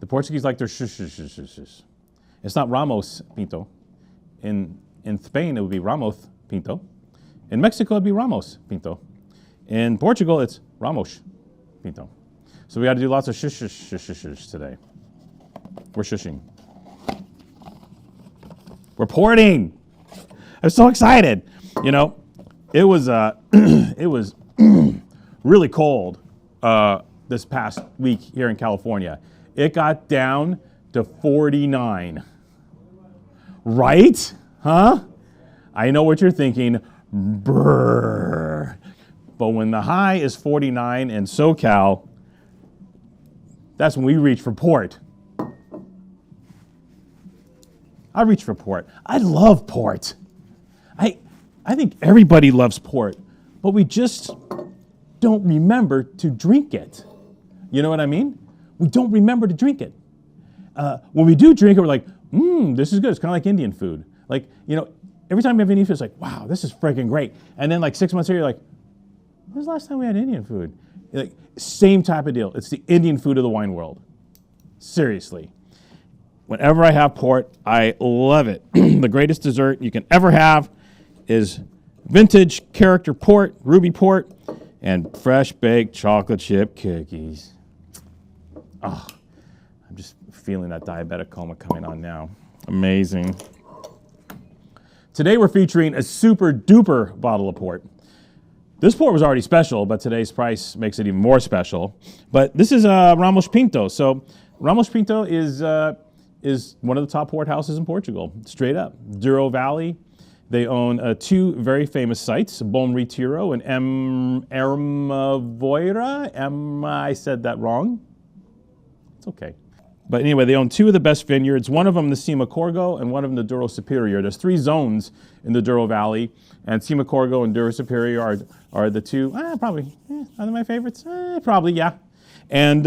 The Portuguese like their shush, shush, shush, shush, shush. It's not Ramos Pinto. In Spain, it would be Ramos Pinto. In Mexico, it'd be Ramos Pinto. In Portugal, it's Ramos Pinto. So we got to do lots of shush, shush, shush, shush, shush today. We're shushing. We're porting. I'm so excited. You know, it was it was really cold this past week here in California. It got down to 49. Right? Huh? I know what you're thinking. Brrr. But when the high is 49 in SoCal, that's when we reach for port. I reach for port. I love port. I think everybody loves port, but we just don't remember to drink it. You know what I mean? We don't remember to drink it. When we do drink it, we're like, this is good. It's kind of like Indian food. Like, you know, every time you have Indian food, it's like, wow, this is freaking great. And then like 6 months later, you're like, when was the last time we had Indian food? Like, same type of deal. It's the Indian food of the wine world. Seriously. Whenever I have port, I love it. The greatest dessert you can ever have is vintage character port, ruby port, and fresh baked chocolate chip cookies. Oh, I'm just feeling that diabetic coma coming on now. Amazing. Today we're featuring a super duper bottle of port. This port was already special, but today's price makes it even more special. But this is Ramos Pinto. So Ramos Pinto is one of the top port houses in Portugal, straight up. Douro Valley. They own two very famous sites, Bom Retiro and Ermavoira. I said that wrong. It's okay. But anyway, they own two of the best vineyards. One of them, the Cima Corgo, and one of them, the Douro Superior. There's 3 zones in the Douro Valley, and Cima Corgo and Douro Superior are the two, probably, are they my favorites? Probably, yeah. And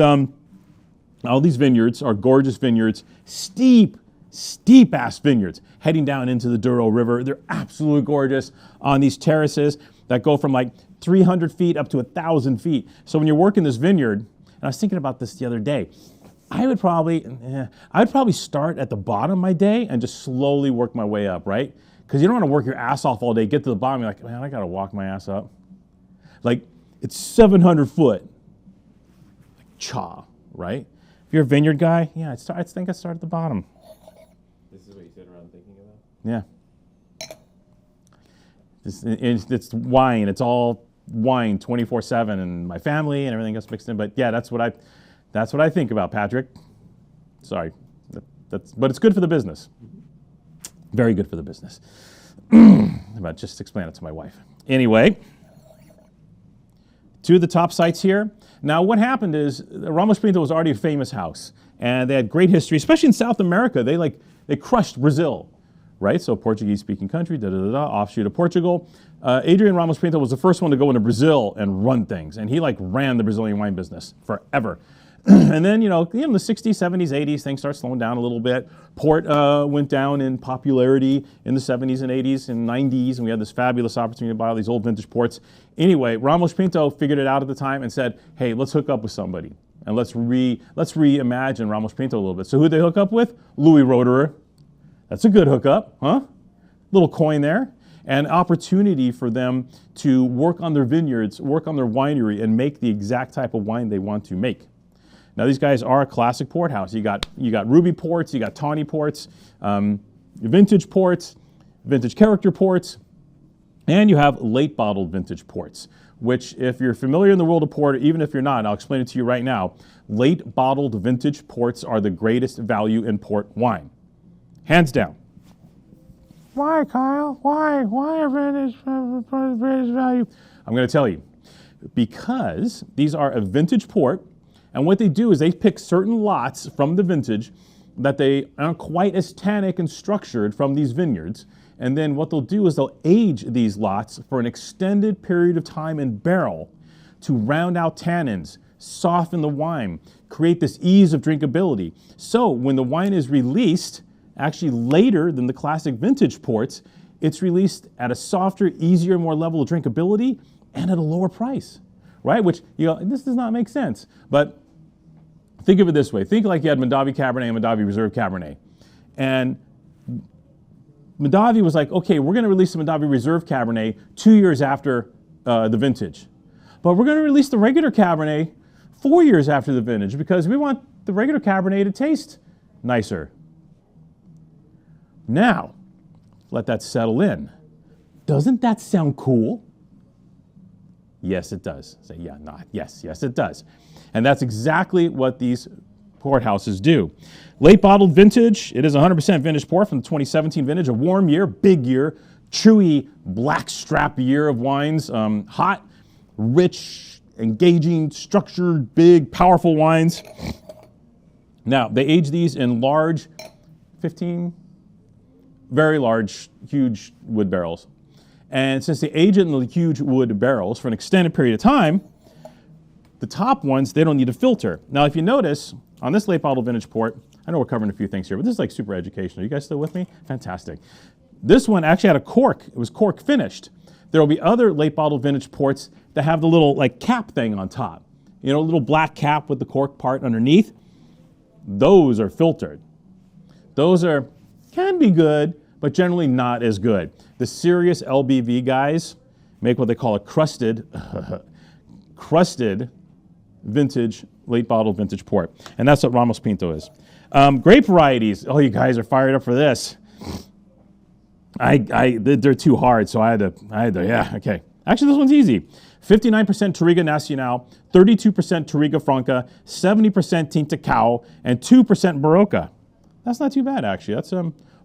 all these vineyards are gorgeous vineyards, steep-ass vineyards, heading down into the Douro River. They're absolutely gorgeous on these terraces that go from like 300 feet up to 1,000 feet. So when you're working this vineyard, and I was thinking about this the other day, I would probably start at the bottom of my day and just slowly work my way up, right? Because you don't want to work your ass off all day, get to the bottom, you're like, man, I got to walk my ass up. Like, it's 700 foot. Like, cha, right? If you're a vineyard guy, yeah, I think I start at the bottom. This is what you sit around thinking about? Yeah. It's wine. It's all wine 24/7, and my family and everything else mixed in. But yeah, that's what I think about, Patrick. Sorry, but it's good for the business. Very good for the business. But just explain it to my wife. Anyway, 2 of the top sites here. Now, what happened is Ramos Pinto was already a famous house, and they had great history, especially in South America. They crushed Brazil, right? So Portuguese-speaking country, offshoot of Portugal. Adrian Ramos Pinto was the first one to go into Brazil and run things, and he ran the Brazilian wine business forever. And then, in the 60s, 70s, 80s, things start slowing down a little bit. Port went down in popularity in the 70s and 80s and 90s, and we had this fabulous opportunity to buy all these old vintage ports. Anyway, Ramos Pinto figured it out at the time and said, hey, let's hook up with somebody, and let's reimagine Ramos Pinto a little bit. So who'd they hook up with? Louis Roederer. That's a good hookup, huh? Little coin there. An opportunity for them to work on their vineyards, work on their winery, and make the exact type of wine they want to make. Now, these guys are a classic port house. You got ruby ports, you got tawny ports, vintage ports, vintage character ports, and you have late bottled vintage ports, which if you're familiar in the world of port, even if you're not, I'll explain it to you right now, late bottled vintage ports are the greatest value in port wine. Hands down. Why, Kyle? Why are vintage the greatest value? I'm going to tell you. Because these are a vintage port, and what they do is they pick certain lots from the vintage that they aren't quite as tannic and structured from these vineyards. And then what they'll do is they'll age these lots for an extended period of time in barrel to round out tannins, soften the wine, create this ease of drinkability. So when the wine is released, actually later than the classic vintage ports, it's released at a softer, easier, more level of drinkability and at a lower price, right? Which, this does not make sense. But Think of it this way. Think like you had Mondavi Cabernet and Mondavi Reserve Cabernet. And Mondavi was like, okay, we're going to release the Mondavi Reserve Cabernet 2 years after the vintage. But we're going to release the regular Cabernet 4 years after the vintage because we want the regular Cabernet to taste nicer. Now, let that settle in. Doesn't that sound cool? Yes, it does. Say, yeah, not. Yes, it does. And that's exactly what these port houses do. Late bottled vintage. It is 100% vintage port from the 2017 vintage. A warm year, big year, chewy, black strap year of wines. Hot, rich, engaging, structured, big, powerful wines. Now, they age these in large, 15, very large, huge wood barrels. And since they age it in the huge wood barrels for an extended period of time, the top ones, they don't need a filter. Now, if you notice, on this late bottle vintage port, I know we're covering a few things here, but this is like super educational. You guys still with me? Fantastic. This one actually had a cork. It was cork finished. There will be other late bottle vintage ports that have the little like cap thing on top. You know, a little black cap with the cork part underneath. Those are filtered. Those can be good, but generally not as good. The serious LBV guys make what they call a crusted vintage, late bottle vintage port. And that's what Ramos Pinto is. Grape varieties. Oh, you guys are fired up for this. They're too hard, so I had to, yeah, okay. Actually, this one's easy. 59% Touriga Nacional, 32% Touriga Franca, 70% Tinta Cao, and 2% Barroca. That's not too bad, actually. That's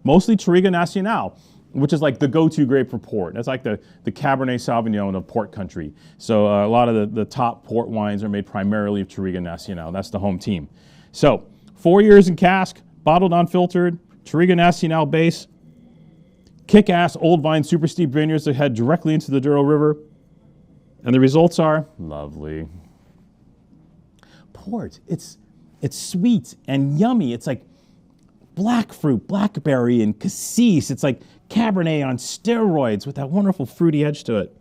mostly Touriga Nacional, which is like the go-to grape for port. That's like the Cabernet Sauvignon of port country. So a lot of the top port wines are made primarily of Touriga Nacional. That's the home team. So 4 years in cask, bottled unfiltered, Touriga Nacional base, kick-ass old vine super steep vineyards that head directly into the Douro River. And the results are lovely. Port, it's sweet and yummy. It's like black fruit, blackberry, and cassis. It's like Cabernet on steroids with that wonderful fruity edge to it.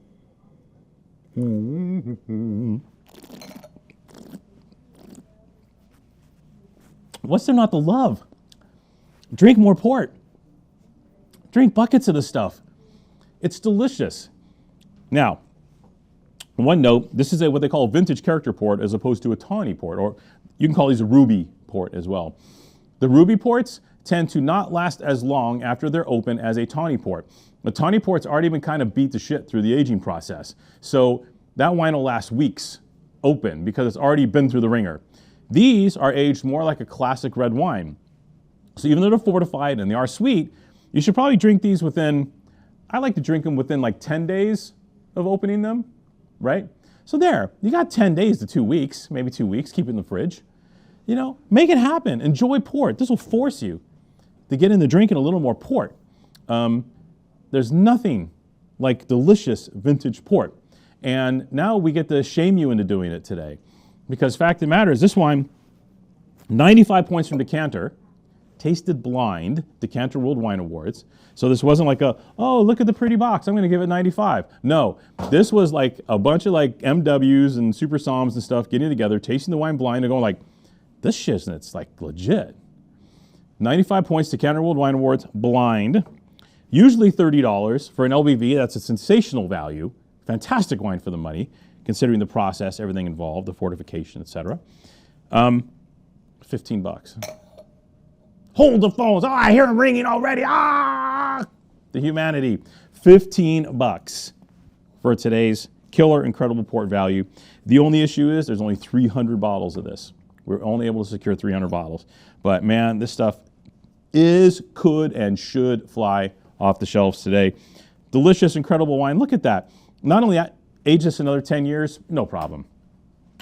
What's there not to love? Drink more port. Drink buckets of this stuff. It's delicious. Now, one note, this is what they call a vintage character port as opposed to a tawny port, or you can call these a ruby port as well. The ruby ports tend to not last as long after they're open as a tawny port. The tawny port's already been kind of beat to shit through the aging process. So that wine will last weeks open because it's already been through the ringer. These are aged more like a classic red wine. So even though they're fortified and they are sweet, you should probably drink these I like to drink them within like 10 days of opening them, right? So there, you got 10 days to 2 weeks, maybe 2 weeks, keep it in the fridge. You know, make it happen. Enjoy port. This will force you to get into drinking a little more port. There's nothing like delicious vintage port. And now we get to shame you into doing it today. Because fact of the matter is, this wine, 95 points from Decanter, tasted blind, Decanter World Wine Awards. So this wasn't like oh, look at the pretty box, I'm gonna give it 95. No, this was like a bunch of like MWs and Super Soms and stuff getting together, tasting the wine blind and going like, this shit's like legit. 95 points, Decanter World Wine Awards, blind. Usually $30 for an LBV, that's a sensational value. Fantastic wine for the money, considering the process, everything involved, the fortification, etc. 15 bucks. Hold the phones. Oh, I hear them ringing already. Ah! The humanity. 15 bucks for today's killer, incredible port value. The only issue is there's only 300 bottles of this. We're only able to secure 300 bottles. But man, this stuff could and should fly off the shelves today. Delicious, incredible wine. Look at that. Not only that, age this another 10 years, no problem.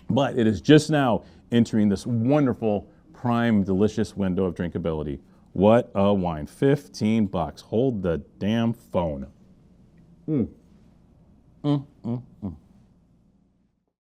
But it is just now entering this wonderful, prime, delicious window of drinkability. What a wine. 15 bucks. Hold the damn phone.